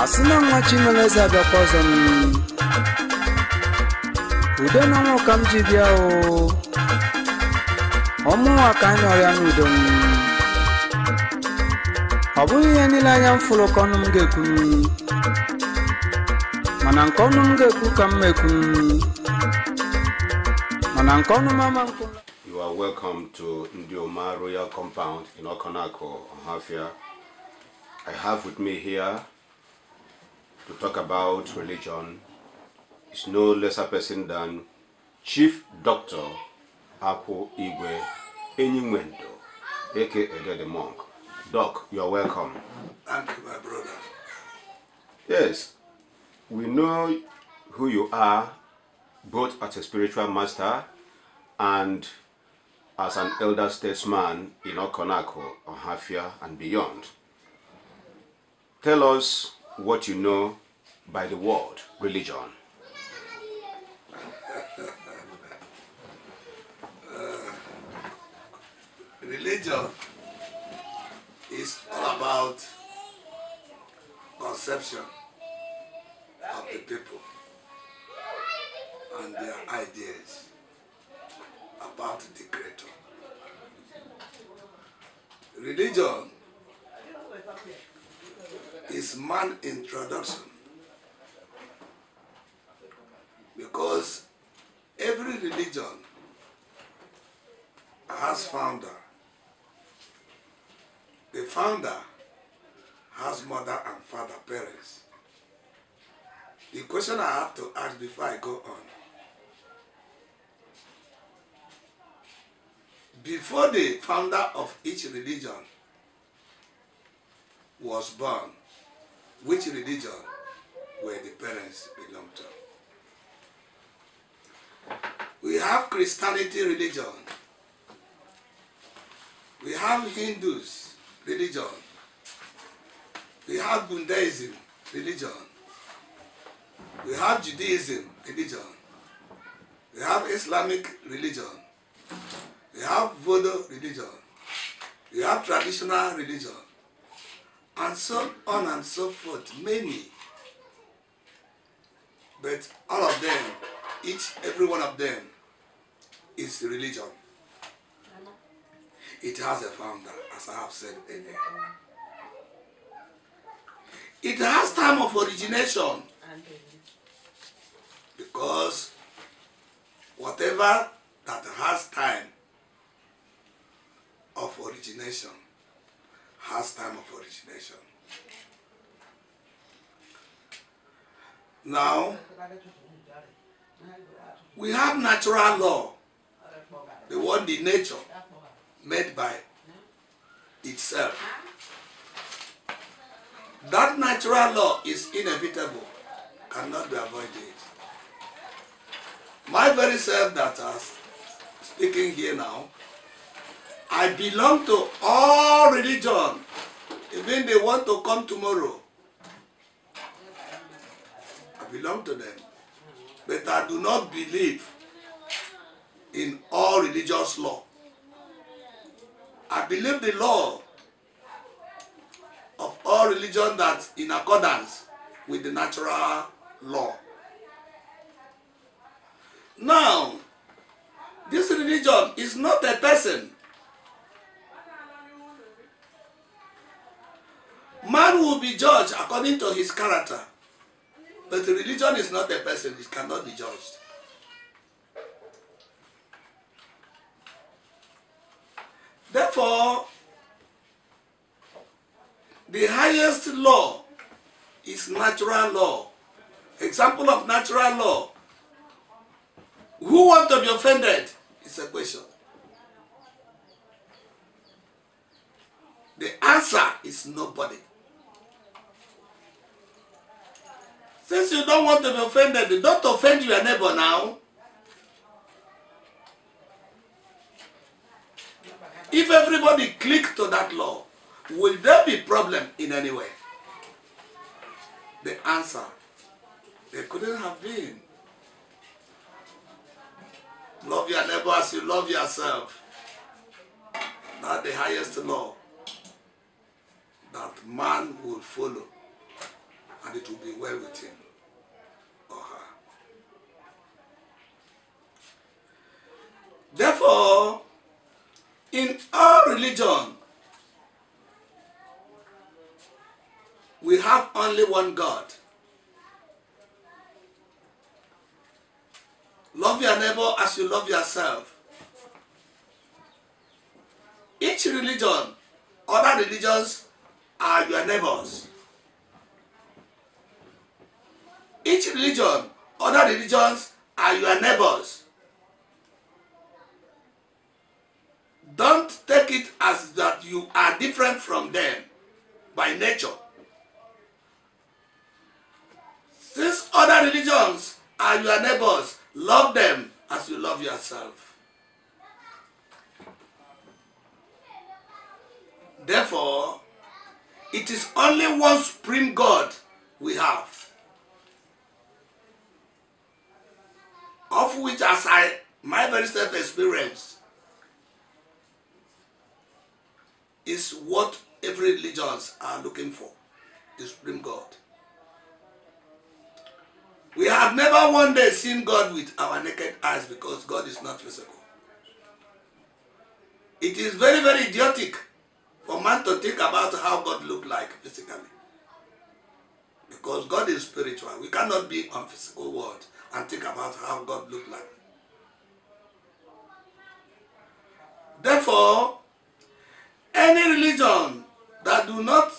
Asina mwachimeleza vya kwazo udo na nwoka m ji bịa o ọmụnwa ka anyị ọrịa n'udo ọ bụghị ihe niile anya m fụrụ ka ọnụ m ga-ekwu mana nke ọnụ m ga-ekwu ka m ekwu mana nke ọnụ m ama nkwu. You are welcome to Ndioma Royal Compound in Okonako, Ohafia. I have with me here to talk about religion is no lesser person than Chief Doctor Akwu Igwe Enyimwendo, aka Dede Monk. Doc, you are welcome. Thank you, my brother. Yes, we know who you are, both as a spiritual master and as an elder statesman in Okonako, Ohafia, and beyond. Tell us what you know by the word religion. Religion is all about conception of the people and their ideas about the Creator. Religion is man's introduction, because every religion has founder. The founder has mother and father, parents. The question I have to ask before I go on: before the founder of each religion was born, which religion were the parents belong to? We have Christianity religion. We have Hindus religion. We have Buddhism religion. We have Judaism religion. We have Islamic religion. We have Voodoo religion. We have traditional religion. And so on and so forth, many. But all of them, every one of them is religion. It has a founder, as I have said earlier. It has time of origination, because whatever that has time of origination has time of origination. Now, we have natural law, the one the nature made by itself. That natural law is inevitable, cannot be avoided. My very self that is speaking here now, I belong to all religion, even they want to come tomorrow. I belong to them, but I do not believe in all religious law. I believe the law of all religion that's in accordance with the natural law. Now, this religion is not a person. Man will be judged according to his character, but the religion is not a person, it cannot be judged. Therefore, the highest law is natural law. Example of natural law. Who wants to be offended? It's a question. The answer is nobody. Since you don't want to be offended, don't offend your neighbor now. If everybody click to that law, will there be problem in any way? The answer, there couldn't have been. Love your neighbor as you love yourself. That's the highest law that man will follow. And with him or her. Therefore, in our religion, we have only one God. Love your neighbor as you love yourself. Each religion, other religions are your neighbors. Each religion, other religions are your neighbors. Don't take it as that you are different from them by nature. Since other religions are your neighbors, love them as you love yourself. Therefore, it is only one supreme God we have, of which, as my very self experience, is what every religions are looking for, the supreme God. We have never one day seen God with our naked eyes because God is not physical. It is very, very idiotic for man to think about how God look like physically. Because God is spiritual. We cannot be on physical world and think about how God look like. Therefore, any religion that do not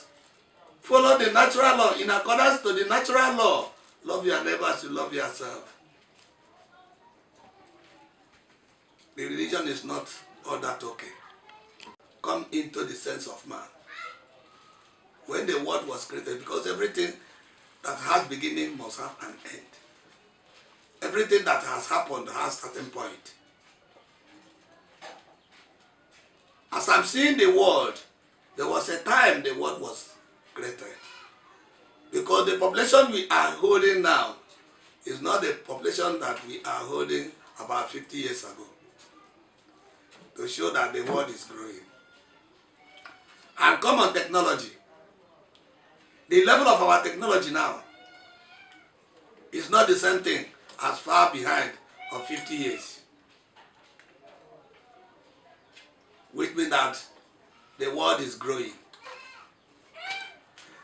follow the natural law in accordance to the natural law, love your neighbor as you love yourself, the religion is not all that okay. Come into the sense of man. When the world was created, because everything that has beginning must have an end. Everything that has happened has a certain point. As I'm seeing the world, there was a time the world was created. Because the population we are holding now is not the population that we are holding about 50 years ago. To show that the world is growing. And common technology. The level of our technology now is not the same thing as far behind of 50 years. Which means that the world is growing.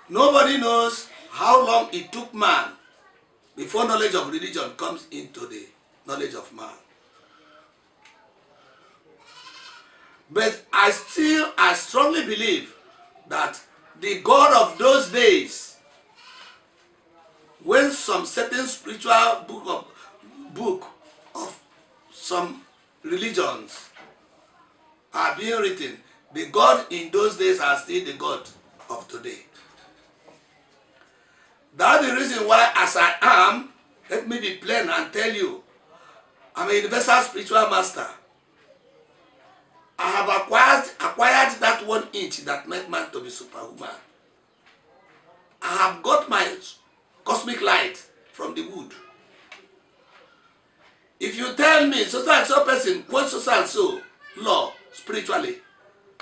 Nobody knows how long it took man before knowledge of religion comes into the knowledge of man. But I strongly believe that the God of those days, when some certain spiritual book of some religions are being written, the God in those days are still the God of today. That's the reason why, as I am, let me be plain and tell you, I'm a universal spiritual master. I have acquired that 1 inch that made man to be superhuman. I have got my cosmic light from the wood. If you tell me so and so person quotes so and so law spiritually,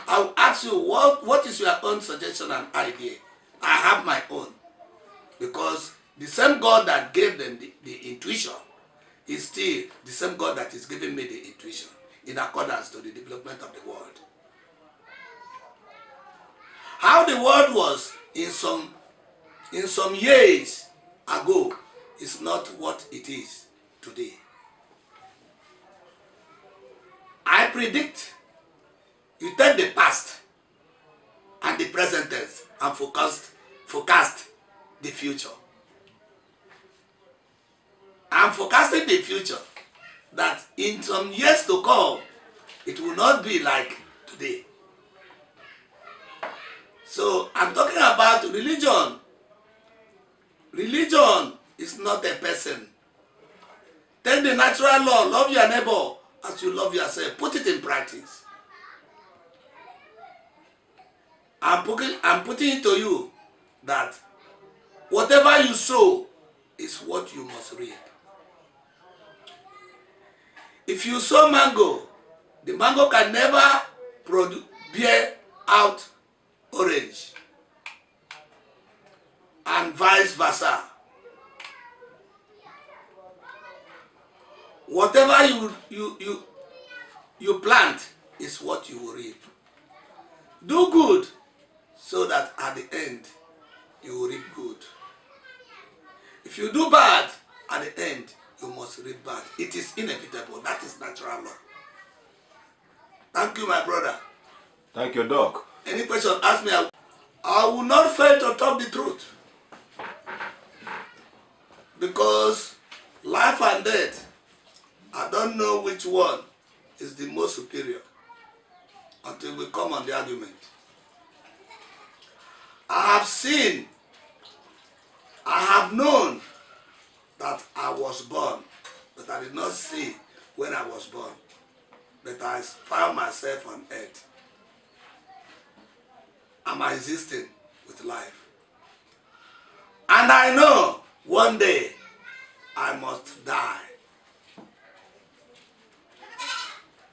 I will ask you what is your own suggestion and idea. I have my own. Because the same God that gave them the intuition is still the same God that is giving me the intuition in accordance to the development of the world. How the world was in some years ago is not what it is today. I predict you take the past and the present tense and forecast the future. I'm forecasting the future that in some years to come, it will not be like today. So I'm talking about religion. Religion is not a person. Take the natural law, love your neighbor as you love yourself. Put it in practice. I'm putting it to you that whatever you sow is what you must reap. If you sow mango, the mango can never bear out orange, and vice versa. Whatever you plant is what you will reap. Do good so that at the end you will reap good. If you do bad, at the end you must reap bad. It is inevitable. That is natural law. Thank you, my brother. Thank you, Doc. Any question, ask me. I will not fail to talk the truth. Because life and death, I don't know which one is the most superior until we come on the argument. I have seen, I have known that I was born, but I did not see when I was born. But I found myself on earth. I'm existing with life. And I know one day I must die.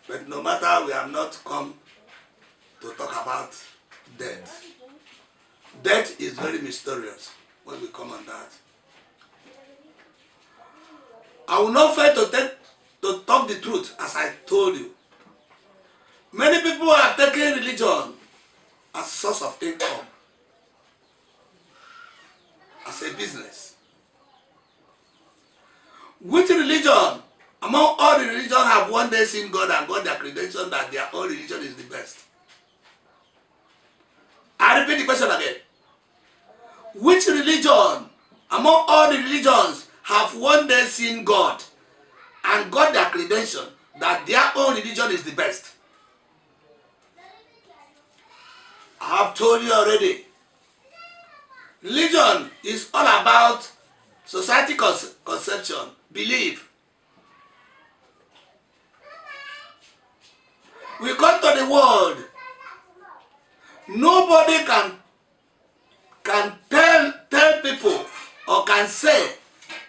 But no matter, we have not come to talk about death. Death is very mysterious when we come on that. I will not fail to talk the truth, as I told you. Many people have taken religion as a source of income, as a business. Which religion, among all the religions, have one day seen God and got their credential that their own religion is the best? I repeat the question again. Which religion, among all the religions, have one day seen God and got their credential that their own religion is the best? I have told you already. Religion is all about society conception, belief. We come to the world. Nobody can tell people or can say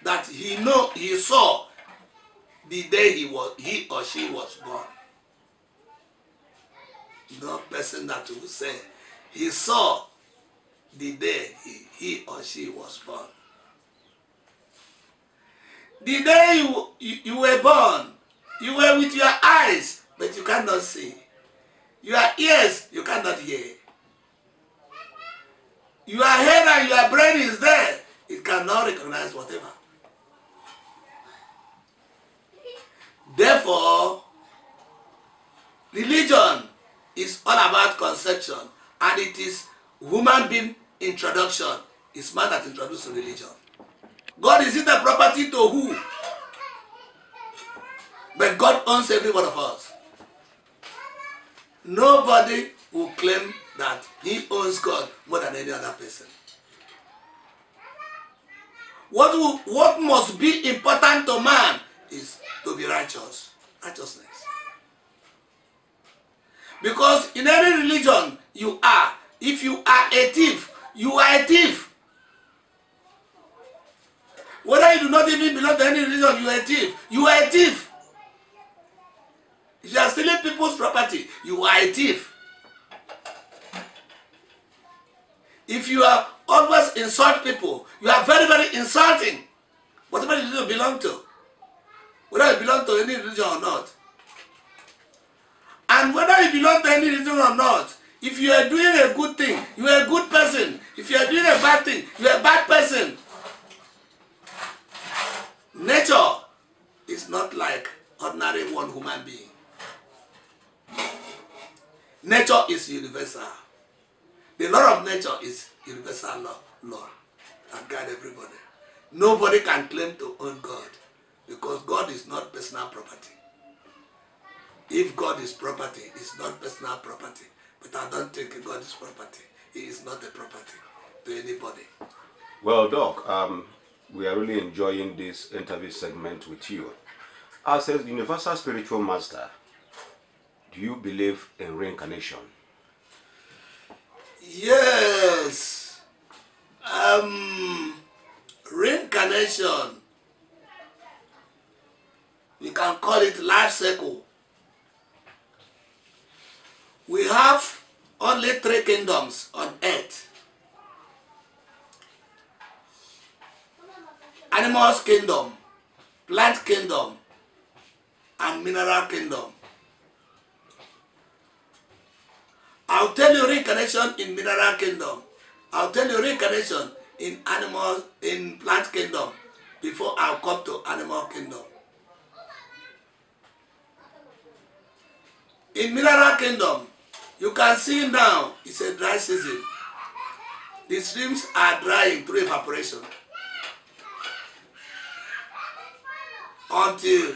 that he saw the day he or she was born. No person that will say he saw the day he or she was born. The day you were born, you were with your eyes, but you cannot see. Your ears, you cannot hear. Your head and your brain is there. It cannot recognize whatever. Therefore, religion is all about conception, and it is human being introduction. It's man that introduced religion. God is in the property to who? But God owns every one of us. Nobody will claim that he owns God more than any other person. What must be important to man is to be righteous. Righteousness. Because in any religion you are, if you are a thief, you are a thief. Whether you do not even belong to any religion, you are a thief. You are a thief. If you are stealing people's property, you are a thief. If you are always insult people, you are very, very insulting. Whatever religion you belong to, whether you belong to any religion or not. And whether you belong to any religion or not, if you are doing a good thing, you are a good person. If you are doing a bad thing, you are a bad person. Nature is not like ordinary one human being. Nature is universal. The law of nature is universal law that guides everybody. Nobody can claim to own God because God is not personal property. If God is property, it's not personal property. But I don't think God is property. He is not a property to anybody. Well, Doc, we are really enjoying this interview segment with you. As a universal spiritual master, do you believe in reincarnation? Yes. Reincarnation, we can call it life cycle. We have only 3 kingdoms on earth. Animals kingdom, plant kingdom, and mineral kingdom. I'll tell you reincarnation in mineral kingdom. I'll tell you reincarnation in plant kingdom before I'll come to animal kingdom. In mineral kingdom, you can see now it's a dry season. The streams are drying through evaporation until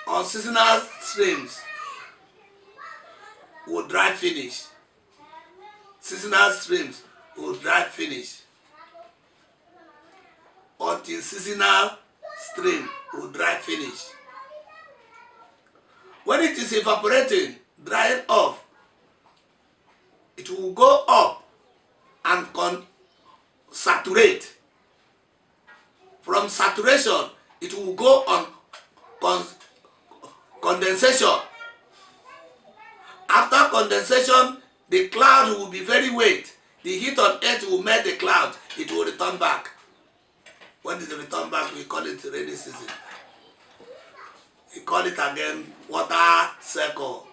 unseasonal streams will dry finish. Seasonal streams will dry finish until seasonal stream will dry finish. When it is evaporating, drying off, it will go up and saturate. From saturation, it will go on condensation. After condensation, the cloud will be very wet. The heat on earth will melt the cloud. It will return back. When it return back, we call it rainy season. We call it again water cycle.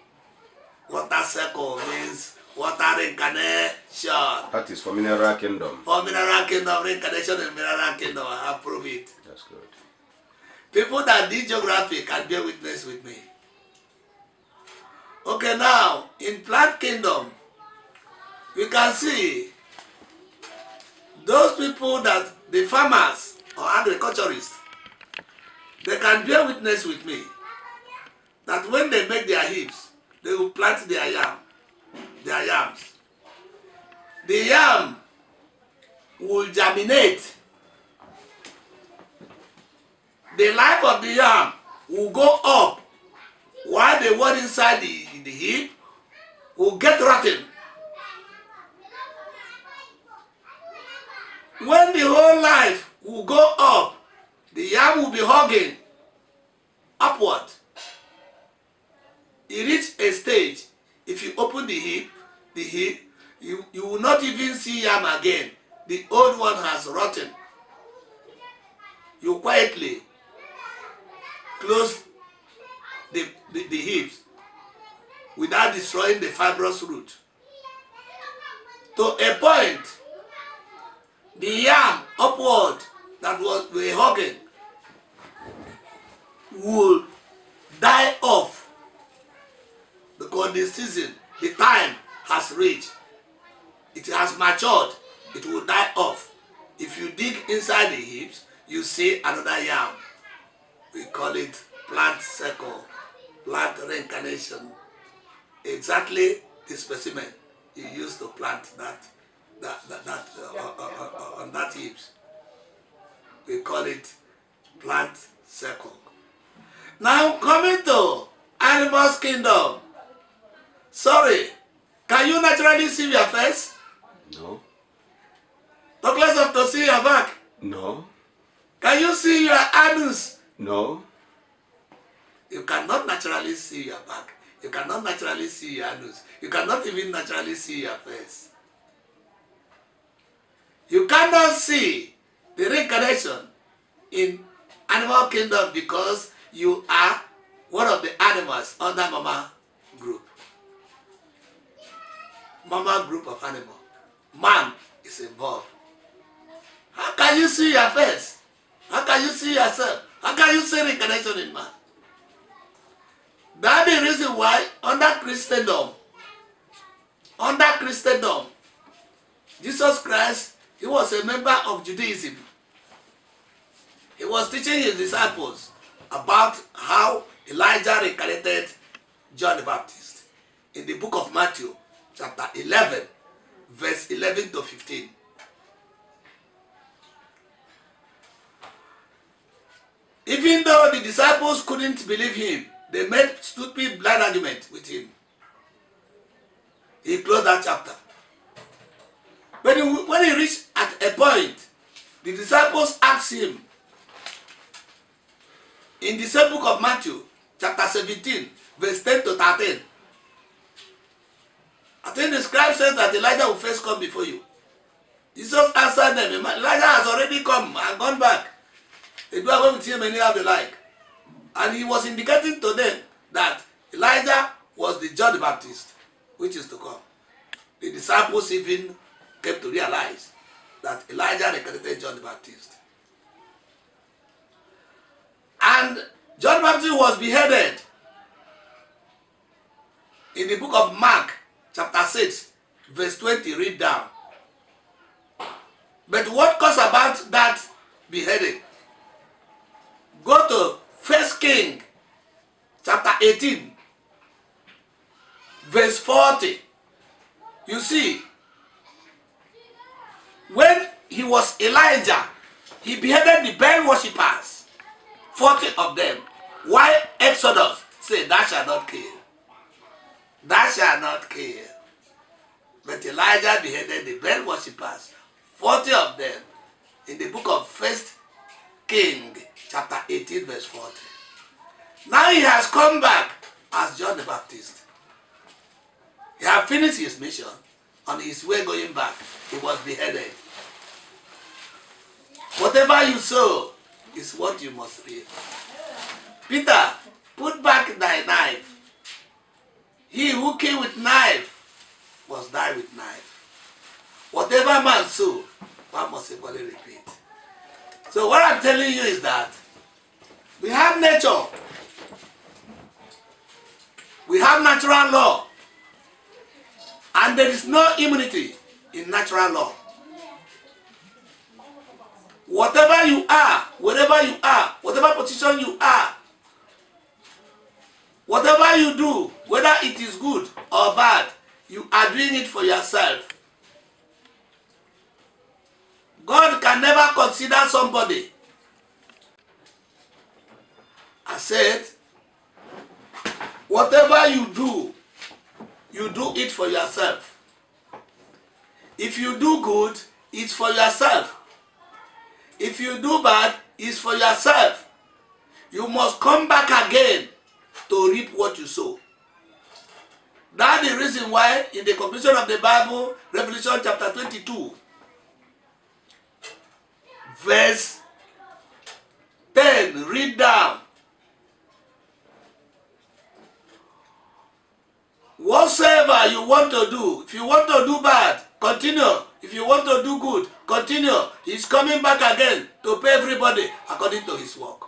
Water cycle means water reincarnation. That is for mineral kingdom. For mineral kingdom, reincarnation in mineral kingdom, I approve it. That's good. People that did geography can bear witness with me. Okay, now, in plant kingdom, we can see those people that, the farmers or agriculturists, they can bear witness with me that when they make their heaps, they will plant their yams. The yam will germinate. The life of the yam will go up while the one inside the heap will get rotten. When the whole life will go up, the yam will be hugging upward. You reach a stage, if you open the heap, you will not even see yam again. The old one has rotten. You quietly close the heaps without destroying the fibrous root. To a point, the yam upward that were hugging will die off because the season, the time has reached. It has matured. It will die off. If you dig inside the heaps, you see another yam. We call it plant cycle, plant reincarnation. Exactly the specimen you used to plant on that heaps. We call it plant cycle. Now coming to animals kingdom. Sorry, can you naturally see your face? No. Talk less of to see your back. No. Can you see your anus? No. You cannot naturally see your back. You cannot naturally see your anus. You cannot even naturally see your face. You cannot see the reincarnation in animal kingdom because you are one of the animals under Mama group. Mama group of animal. Man is involved. How can you see your face? How can you see yourself? How can you see reincarnation in man? That's the reason why under Christendom, Jesus Christ, he was a member of Judaism. He was teaching his disciples about how Elijah reincarnated John the Baptist in the book of Matthew, chapter 11, verse 11 to 15. Even though the disciples couldn't believe him, they made stupid blind argument with him. He closed that chapter. But when he reached at a point, the disciples asked him, in the same book of Matthew, chapter 17, verse 10 to 13, I think the scribe says that Elijah will first come before you. Jesus answered them, Elijah has already come and gone back. They do away with him anyhow they like. And he was indicating to them that Elijah was the John the Baptist, which is to come. The disciples even came to realize that Elijah recruited John the Baptist. And John the Baptist was beheaded. In the book of Mark, chapter 6, verse 20, read down. But what caused about that beheading? Go to 1 King, chapter 18, verse 40. You see, when he was Elijah, he beheaded the Baal worshippers, 40 of them. Why Exodus say, thou shalt not kill? Thou shalt not kill. But Elijah beheaded the Baal worshippers, 40 of them, in the book of 1 King, chapter 18, verse 40. Now he has come back as John the Baptist. He had finished his mission. On his way going back, he was beheaded. Whatever you sow is what you must reap. Peter, put back thy knife. He who came with knife must die with knife. Whatever man sow, one must equally repeat. So what I'm telling you is that we have nature. We have natural law. And there is no immunity in natural law. Whatever you are, wherever you are, whatever position you are, whatever you do, whether it is good or bad, you are doing it for yourself. God can never consider somebody. I said, whatever you do it for yourself. If you do good, it's for yourself. If you do bad, it's for yourself. You must come back again to reap what you sow. That's the reason why in the completion of the Bible, Revelation chapter 22, verse 10, read down. Whatsoever you want to do, if you want to do bad, continue. If you want to do good, continue. He's coming back again to pay everybody according to his work.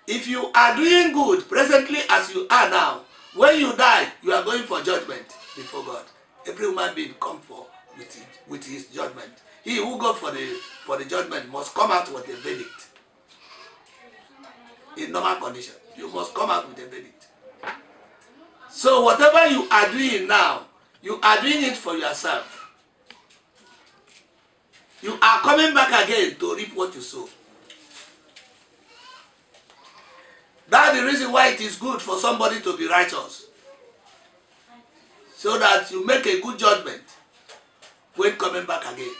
If you are doing good presently as you are now, when you die, you are going for judgment before God. Every human being come for with his judgment. He who goes for the judgment must come out with a verdict. In normal condition, you must come out with a verdict. So whatever you are doing now, you are doing it for yourself. You are coming back again to reap what you sow. That's the reason why it is good for somebody to be righteous. So that you make a good judgment when coming back again.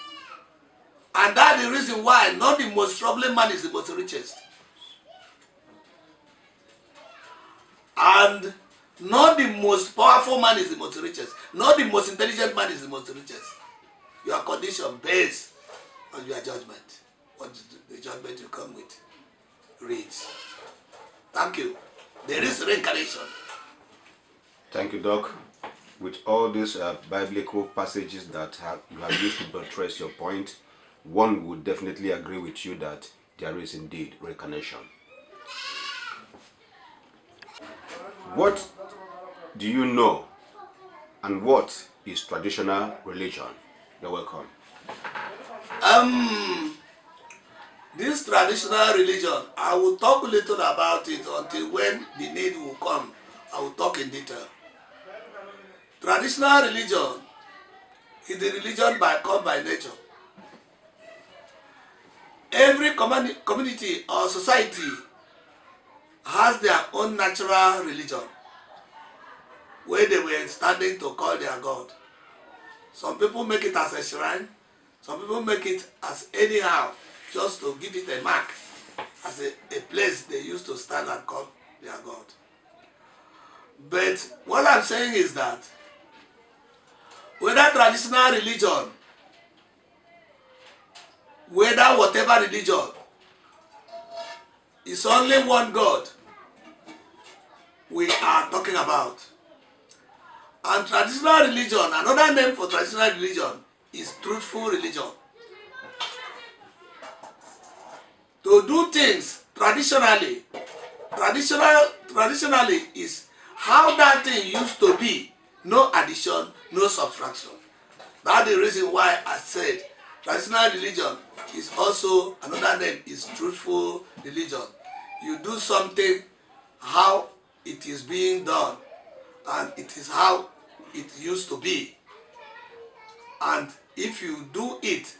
And that's the reason why not the most troubling man is the most richest. And not the most powerful man is the most richest. Not the most intelligent man is the most richest. Your condition based on your judgment. What is the judgment you come with? Reads. Thank you. There is reincarnation. Thank you, Doc. With all these biblical passages that you have used to buttress your point, one would definitely agree with you that there is indeed reincarnation. What do you know and what is traditional religion? You're welcome. This traditional religion, I will talk a little about it until when the need will come. I will talk in detail. Traditional religion is the religion come by nature. Every community or society has their own natural religion where they were standing to call their God. Some people make it as a shrine, some people make it as anyhow, just to give it a mark, as a place they used to stand and call their God. But what I'm saying is that whether traditional religion, whether whatever religion, It's only one God we are talking about. And traditional religion, another name for traditional religion is truthful religion. To do things traditionally is how that thing used to be, no addition, no subtraction. That's the reason why I said traditional religion is also, another name is truthful religion. You do something how it is being done, and it is how it used to be. And if you do it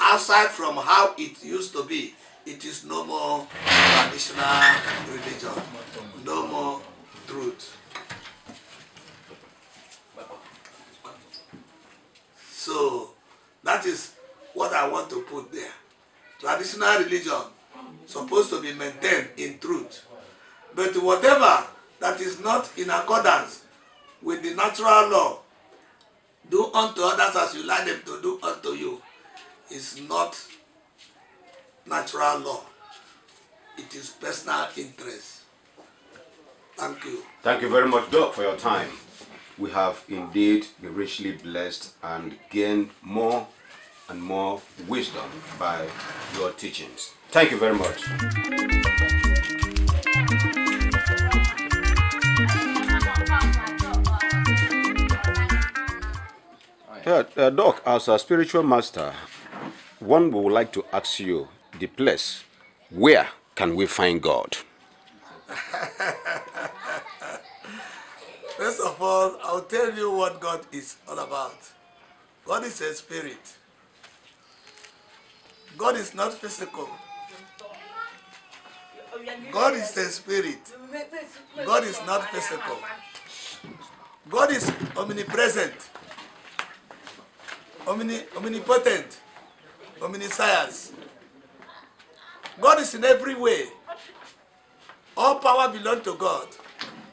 outside from how it used to be, it is no more traditional religion, no more truth. So that is what I want to put there. Traditional religion supposed to be maintained in truth. But whatever that is not in accordance with the natural law, do unto others as you like them to do unto you, is not natural law. It is personal interest. Thank you. Thank you very much, Doc, for your time. We have indeed been richly blessed and gained more and more wisdom by your teachings. Thank you very much. Yeah, Doc, as a spiritual master, one would like to ask you the place where can we find God? First of all, I'll tell you what God is all about. God is a spirit. God is not physical. God is a spirit. God is not physical. God is omnipresent, omnipotent, omniscience. God is in every way. All power belongs to God.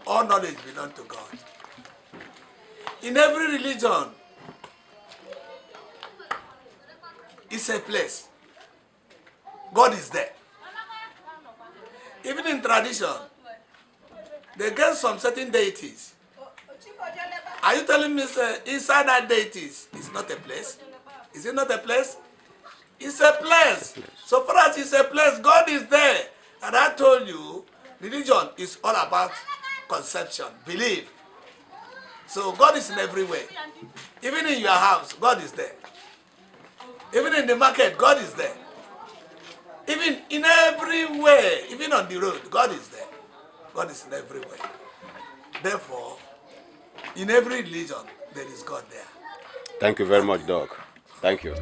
All knowledge belongs to God. In every religion, it's a place. God is there. Even in tradition, they get some certain deities. Are you telling me, sir, inside that deities is not a place? Is it not a place? It's a place. So far as it's a place, God is there. And I told you, religion is all about conception, belief. So God is in every way. Even in your house, God is there. Even in the market, God is there. Even in every way, even on the road, God is there. God is in every way. Therefore, in every religion, there is God there. Thank you very much, Doc. Thank you.